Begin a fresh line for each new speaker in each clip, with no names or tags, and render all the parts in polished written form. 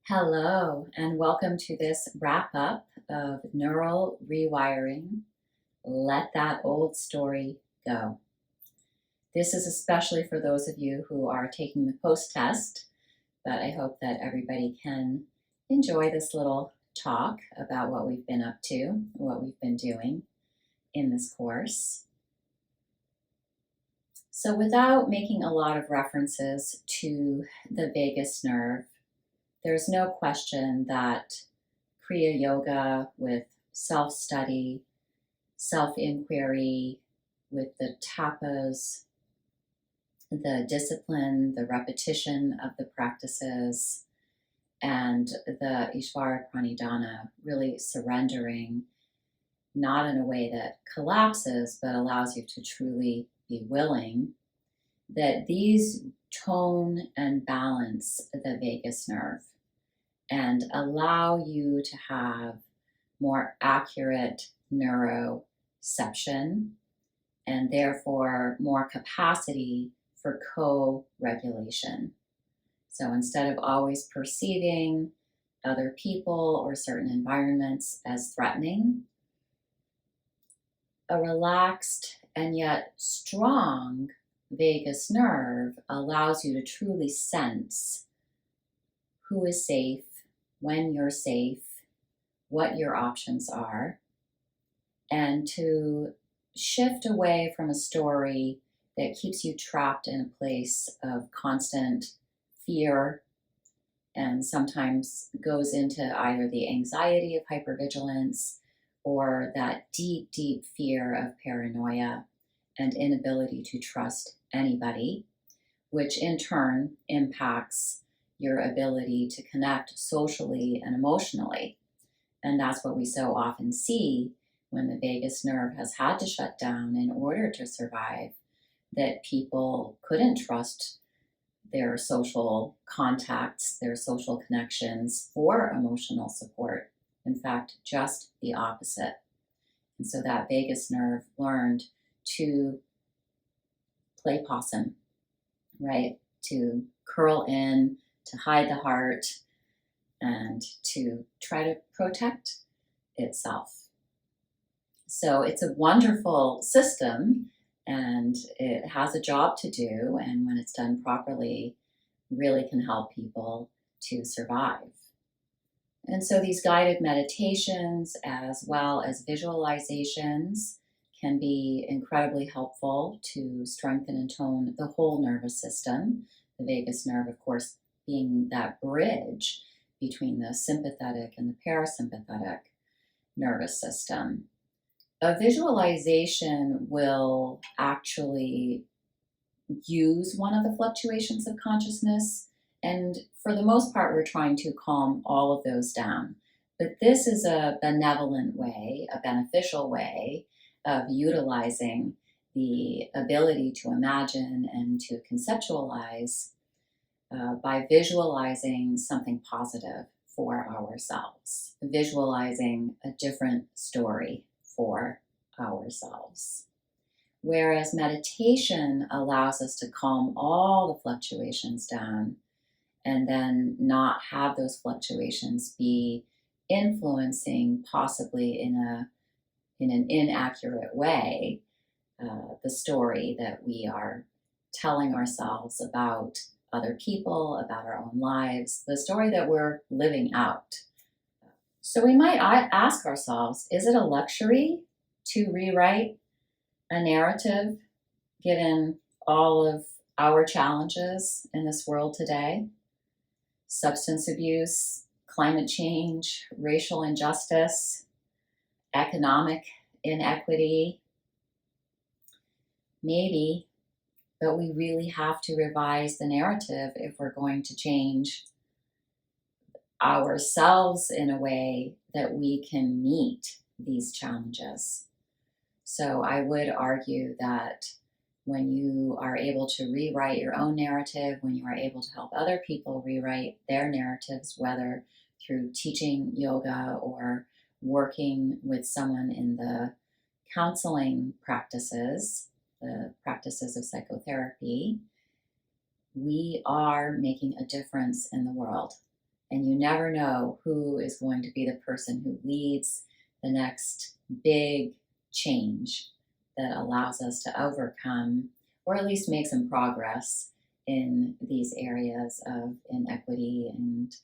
Hello, and welcome to this wrap up of neural rewiring. Let that old story go. This is especially for those of you who are taking the post test, but I hope that everybody can enjoy this little talk about what we've been up to, what we've been doing in this course. So, without making a lot of references to the vagus nerve, there's no question that Kriya Yoga with self study, self inquiry, with the tapas, the discipline, the repetition of the practices, and the Ishvara Pranidhana, really surrendering, not in a way that collapses, but allows you to truly be willing, that these tone and balance the vagus nerve and allow you to have more accurate neuroception and therefore more capacity for co-regulation. So instead of always perceiving other people or certain environments as threatening, a relaxed and yet strong vagus nerve allows you to truly sense who is safe, when you're safe, what your options are, and to shift away from a story that keeps you trapped in a place of constant fear and sometimes goes into either the anxiety of hypervigilance or that deep, deep fear of paranoia and inability to trust anybody, which in turn impacts your ability to connect socially and emotionally. And that's what we so often see when the vagus nerve has had to shut down in order to survive, that people couldn't trust their social contacts, their social connections for emotional support. In fact, just the opposite. And so that vagus nerve learned to play possum, right? To curl in, to hide the heart, and to try to protect itself. So it's a wonderful system and it has a job to do, and when it's done properly, really can help people to survive. And so these guided meditations as well as visualizations can be incredibly helpful to strengthen and tone the whole nervous system. The vagus nerve, of course, being that bridge between the sympathetic and the parasympathetic nervous system. A visualization will actually use one of the fluctuations of consciousness, and for the most part, we're trying to calm all of those down. But this is a benevolent way, a beneficial way of utilizing the ability to imagine and to conceptualize by visualizing something positive for ourselves, visualizing a different story for ourselves. Whereas meditation allows us to calm all the fluctuations down and then not have those fluctuations be influencing, possibly in an inaccurate way, the story that we are telling ourselves about other people, about our own lives, the story that we're living out. So we might ask ourselves, is it a luxury to rewrite a narrative given all of our challenges in this world today? Substance abuse, climate change, racial injustice, economic inequity. Maybe, but we really have to revise the narrative if we're going to change ourselves in a way that we can meet these challenges. So I would argue that when you are able to rewrite your own narrative, when you are able to help other people rewrite their narratives, whether through teaching yoga or working with someone in the counseling practices, the practices of psychotherapy, we are making a difference in the world. And you never know who is going to be the person who leads the next big change that allows us to overcome or at least make some progress in these areas of inequity and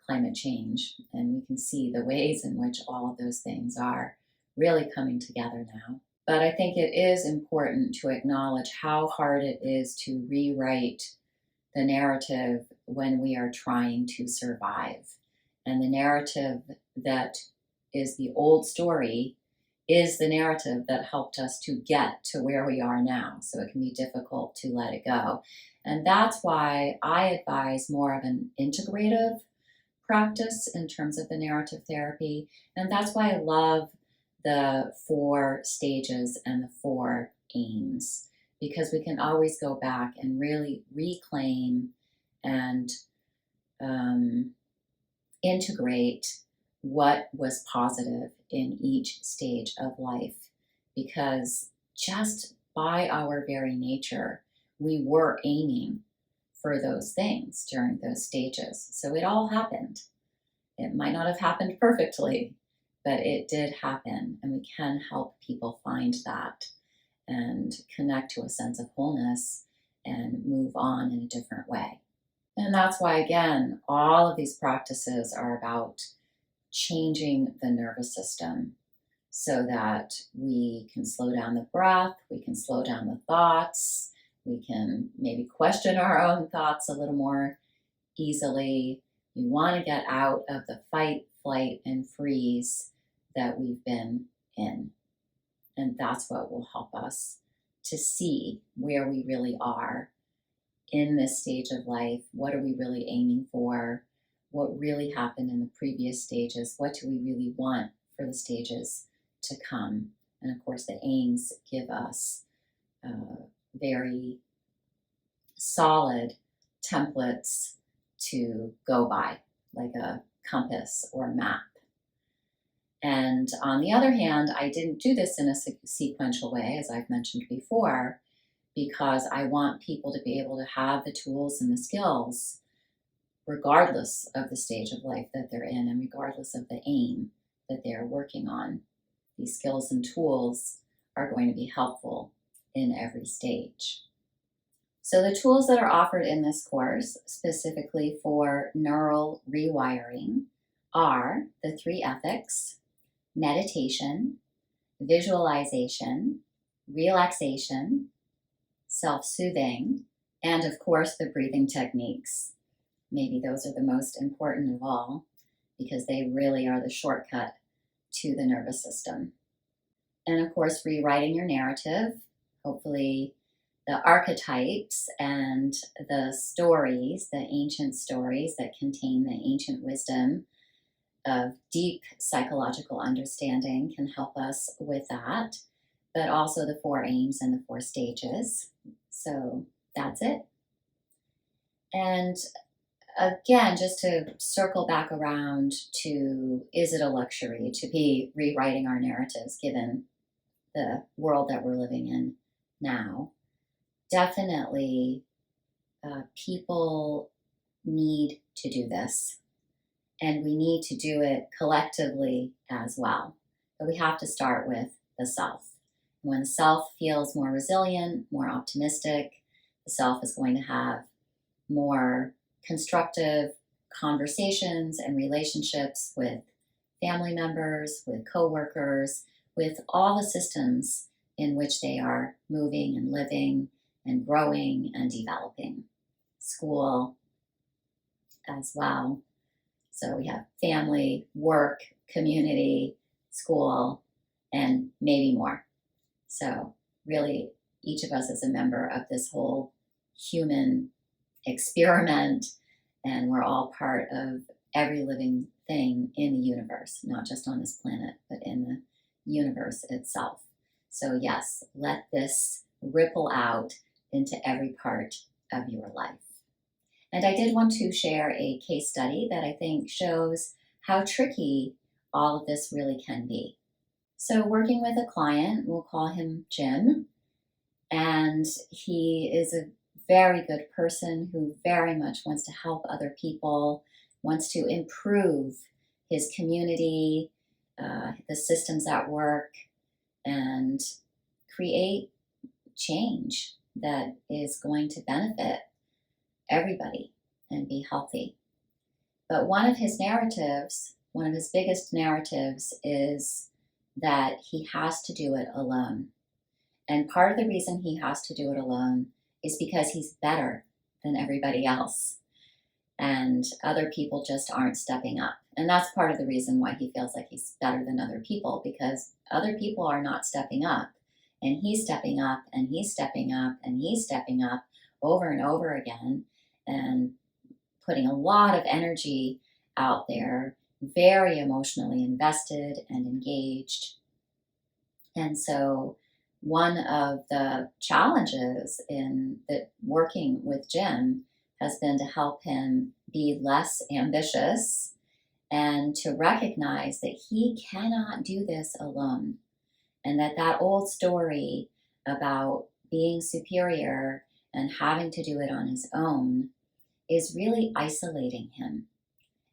climate change. And we can see the ways in which all of those things are really coming together now. But I think it is important to acknowledge how hard it is to rewrite the narrative when we are trying to survive. And the narrative that is the old story is the narrative that helped us to get to where we are now. So it can be difficult to let it go. And that's why I advise more of an integrative practice in terms of the narrative therapy. And that's why I love the 4 stages and the 4 aims, because we can always go back and really reclaim and integrate what was positive in each stage of life. Because just by our very nature, we were aiming for those things during those stages. So it all happened. It might not have happened perfectly, but it did happen. And we can help people find that and connect to a sense of wholeness and move on in a different way. And that's why, again, all of these practices are about changing the nervous system so that we can slow down the breath, we can slow down the thoughts, we can maybe question our own thoughts a little more easily. We want to get out of the fight, flight, and freeze that we've been in. And that's what will help us to see where we really are in this stage of life. What are we really aiming for? What really happened in the previous stages? What do we really want for the stages to come? And of course, the aims give us very solid templates to go by, like a compass or map. And on the other hand, I didn't do this in a sequential way, as I've mentioned before, because I want people to be able to have the tools and the skills regardless of the stage of life that they're in and regardless of the aim that they're working on. These skills and tools are going to be helpful in every stage. So the tools that are offered in this course, specifically for neural rewiring, are the 3 ethics: meditation, visualization, relaxation, self-soothing, and of course the breathing techniques. Maybe those are the most important of all because they really are the shortcut to the nervous system. And of course, rewriting your narrative, hopefully the archetypes and the stories, the ancient stories that contain the ancient wisdom of deep psychological understanding can help us with that, but also the 4 aims and the 4 stages. So that's it. And again, just to circle back around to, is it a luxury to be rewriting our narratives given the world that we're living in now? Definitely, people need to do this, and we need to do it collectively as well. But we have to start with the self. When the self feels more resilient, more optimistic, the self is going to have more constructive conversations and relationships with family members, with coworkers, with all the systems in which they are moving and living and growing and developing. School as well. So we have family, work, community, school, and maybe more. So really, each of us is a member of this whole human experiment, and we're all part of every living thing in the universe, not just on this planet, but in the universe itself. So yes, let this ripple out into every part of your life. And I did want to share a case study that I think shows how tricky all of this really can be. So working with a client, we'll call him Jim, and he is a very good person who very much wants to help other people wants to improve his community, the systems at work, and create change that is going to benefit everybody and be healthy. But one of his narratives, one of his biggest narratives, is that he has to do it alone. And part of the reason he has to do it alone is because he's better than everybody else. And other people just aren't stepping up. And that's part of the reason why he feels like he's better than other people, because other people are not stepping up. And he's stepping up, and he's stepping up, and he's stepping up over and over again, and putting a lot of energy out there, very emotionally invested and engaged. And so one of the challenges in working with Jim has been to help him be less ambitious and to recognize that he cannot do this alone. And that old story about being superior and having to do it on his own is really isolating him.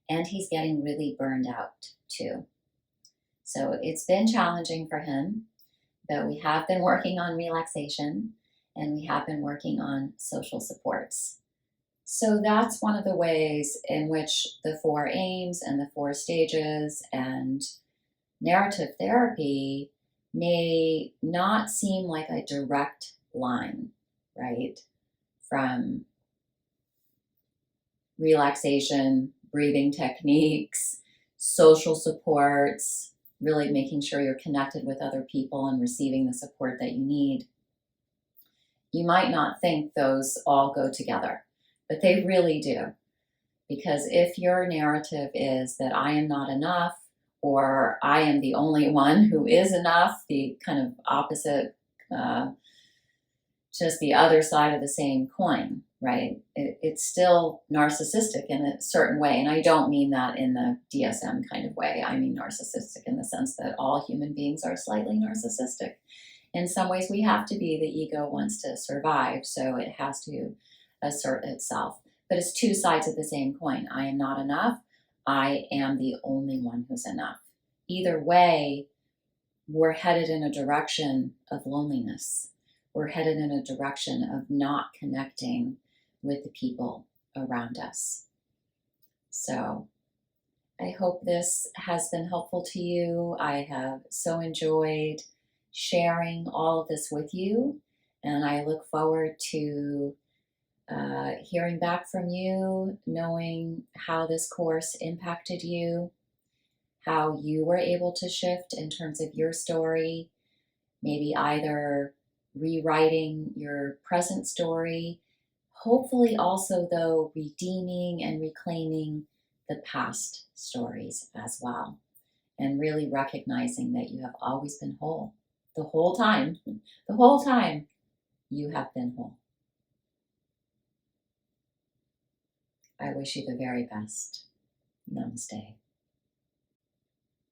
And he's getting really burned out too. So it's been challenging for him, but we have been working on relaxation and we have been working on social supports. So that's one of the ways in which the 4 aims and the 4 stages and narrative therapy may not seem like a direct line, right? From relaxation, breathing techniques, social supports, really making sure you're connected with other people and receiving the support that you need. You might not think those all go together, but they really do. Because if your narrative is that I am not enough, or I am the only one who is enough, the kind of opposite, just the other side of the same coin, right? It's still narcissistic in a certain way. And I don't mean that in the DSM kind of way. I mean narcissistic in the sense that all human beings are slightly narcissistic. In some ways, we have to be. The ego wants to survive, so it has to assert itself. But it's 2 sides of the same coin. I am not enough. I am the only one who's enough. Either way, we're headed in a direction of loneliness. We're headed in a direction of not connecting with the people around us. So I hope this has been helpful to you. I have so enjoyed sharing all of this with you, and I look forward to hearing back from you, knowing how this course impacted you, how you were able to shift in terms of your story, maybe either rewriting your present story, hopefully also, though, redeeming and reclaiming the past stories as well, and really recognizing that you have always been whole. The whole time you have been whole. I wish you the very best. Namaste.